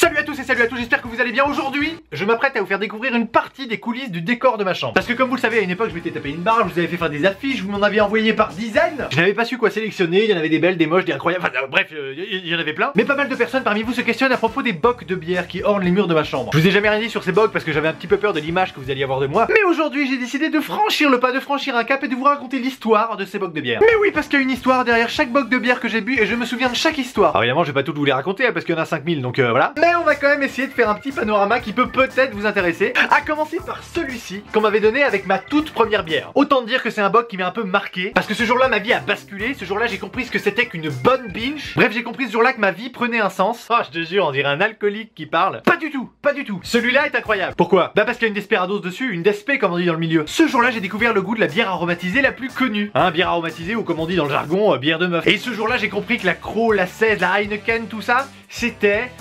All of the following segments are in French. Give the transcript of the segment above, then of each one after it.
Salut à tous et salut à tous, j'espère que vous allez bien. Aujourd'hui, je m'apprête à vous faire découvrir une partie des coulisses du décor de ma chambre. Parce que comme vous le savez, à une époque, je m'étais tapé une barre, je vous avais fait faire des affiches, vous m'en avez envoyé par dizaines. Je n'avais pas su quoi sélectionner, il y en avait des belles, des moches, des incroyables, enfin bref, il y en avait plein. Mais pas mal de personnes parmi vous se questionnent à propos des bocs de bière qui ornent les murs de ma chambre. Je vous ai jamais rien dit sur ces bocs parce que j'avais un petit peu peur de l'image que vous alliez avoir de moi. Mais aujourd'hui, j'ai décidé de franchir le pas, de franchir un cap et de vous raconter l'histoire de ces bocs de bière. Mais oui, parce qu'il y a une histoire derrière chaque boc de bière que j'ai bu et je me souviens de chaque histoire. Alors évidemment, je vais pas tout vous les raconter hein, parce qu'il y en a 5000, donc voilà. Mais on va quand même essayer de faire un petit panorama qui peut peut-être vous intéresser. À commencer par celui-ci qu'on m'avait donné avec ma toute première bière. Autant dire que c'est un boc qui m'a un peu marqué parce que ce jour-là ma vie a basculé. Ce jour-là j'ai compris ce que c'était qu'une bonne binge. Bref, j'ai compris ce jour-là que ma vie prenait un sens. Oh, je te jure, on dirait un alcoolique qui parle. Pas du tout, pas du tout. Celui-là est incroyable. Pourquoi? Bah parce qu'il y a une Desperados dessus, une Despe comme on dit dans le milieu. Ce jour-là j'ai découvert le goût de la bière aromatisée la plus connue. Hein, bière aromatisée ou comme on dit dans le jargon, bière de meuf. Et ce jour-là j'ai compris que la Crow, la 16, la Heineken, tout ça, c'était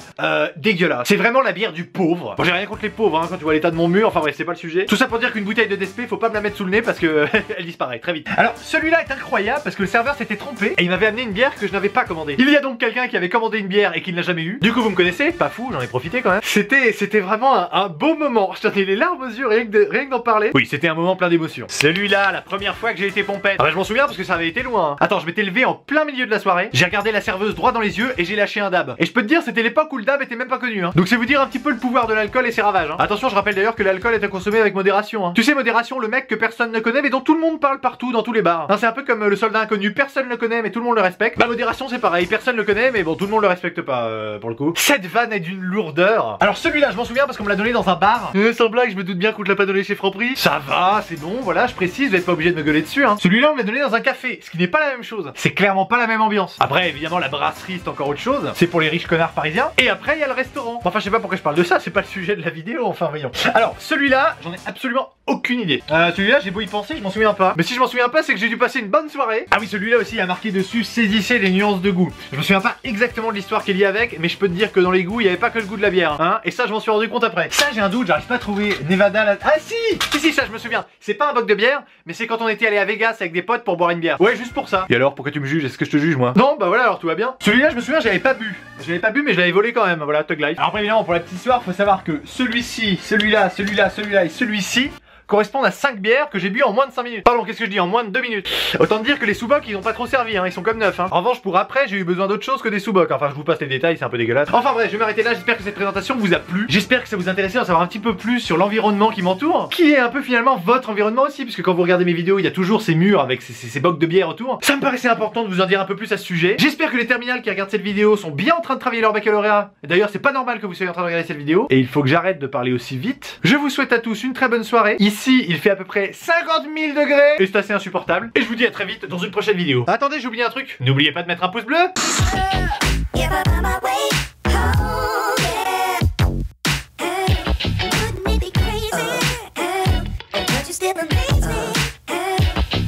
dégueulasse. C'est vraiment la bière du pauvre. Bon, j'ai rien contre les pauvres hein, quand tu vois l'état de mon mur, enfin bref, c'est pas le sujet. Tout ça pour dire qu'une bouteille de Despe, faut pas me la mettre sous le nez parce que elle disparaît très vite. Alors celui-là est incroyable parce que le serveur s'était trompé et il m'avait amené une bière que je n'avais pas commandée. Il y a donc quelqu'un qui avait commandé une bière et qui ne l'a jamais eu. Du coup vous me connaissez, pas fou, j'en ai profité quand même. C'était vraiment un beau moment. Je tenais les larmes aux yeux rien que d'en parler. Oui, c'était un moment plein d'émotions. Celui-là, la première fois que j'ai été pompette. Ah bah, je m'en souviens parce que ça avait été loin. Hein. Attends, je m'étais levé en plein milieu de la soirée. J'ai regardé la serveuse droit dans les yeux et j'ai lâché un dab. Et je peux te dire, c'était l'époque où le dab était même pas connu. Hein. Donc c'est vous dire un petit peu le pouvoir de l'alcool et ses ravages. Hein. Attention, je rappelle d'ailleurs que l'alcool est à consommer avec modération. Hein. Tu sais, modération, le mec que personne ne connaît mais dont tout le monde parle partout dans tous les bars. Hein, c'est un peu comme le soldat inconnu, personne le connaît mais tout le monde le respecte. Bah modération c'est pareil, personne le connaît mais bon tout le monde le respecte pas pour le coup. Cette vanne est d'une lourdeur. Alors celui-là, je m'en souviens parce qu'on me l'a donné dans un bar. Sans blague, je me doute bien qu'on te l'a pas donné chez Franprix. Ça va, c'est bon, voilà, je précise, vous êtes pas obligé de me gueuler dessus. Hein. Celui-là, on me l'a donné dans un café, ce qui n'est pas la même chose. C'est clairement pas la même ambiance. Après, évidemment, la brasserie c'est encore autre chose. C'est pour les riches connards parisiens. Et après, il y a le restaurant. Enfin, je sais pas pourquoi je parle de ça, c'est pas le sujet de la vidéo. Enfin, voyons. Alors, celui-là, j'en ai absolument aucune idée. Celui-là, j'ai beau y penser, je m'en souviens pas. Mais si je m'en souviens pas, c'est que j'ai dû passer une bonne soirée. Ah oui, celui-là aussi, il a marqué dessus, saisissez les nuances de goût. Je me souviens pas exactement de l'histoire qu'il y a avec, mais je peux te dire que dans les goûts, il y avait pas que le goût de la bière. Hein, et ça, je m'en suis rendu compte après. Ça, j'ai un doute, j'arrive pas à trouver Nevada là. Ah si, ça, je me souviens. C'est pas un boc de bière, mais c'est quand on était allé à Vegas avec des potes pour boire une bière. Ouais, juste pour ça. Et alors, pourquoi tu me juges? Est-ce que je te juge, moi? Non, bah voilà, alors tout va bien. Celui-là, je me souviens, j'avais pas bu. Je l'avais pas bu, mais je l'avais volé quand même. Voilà, Thug Life. Alors après, évidemment, pour la petite histoire, faut savoir que celui-ci, celui-là, celui-là, celui-là et celui-ci correspondent à 5 bières que j'ai bu en moins de 5 minutes. Pardon, qu'est-ce que je dis? En moins de 2 minutes. Autant dire que les sous-bocs ils ont pas trop servi, hein, ils sont comme neufs. Hein. En revanche, pour après, j'ai eu besoin d'autre chose que des sous-bocs. Enfin, je vous passe les détails, c'est un peu dégueulasse. Enfin bref, je vais m'arrêter là. J'espère que cette présentation vous a plu. J'espère que ça vous intéresse d'en savoir un petit peu plus sur l'environnement qui m'entoure, qui est un peu finalement votre environnement aussi, puisque quand vous regardez mes vidéos, il y a toujours ces murs avec ces bocs de bière autour. Ça me paraissait important de vous en dire un peu plus à ce sujet. J'espère que les terminales qui regardent cette vidéo sont bien en train de travailler leur baccalauréat. D'ailleurs, c'est pas normal que vous soyez en train de regarder cette vidéo. Et il faut que j'arrête de parler aussi vite. Je vous souhaite à tous une très bonne soirée. Ici, il fait à peu près 50 000 degrés et c'est assez insupportable. Et je vous dis à très vite dans une prochaine vidéo. Attendez, j'ai oublié un truc. N'oubliez pas de mettre un pouce bleu.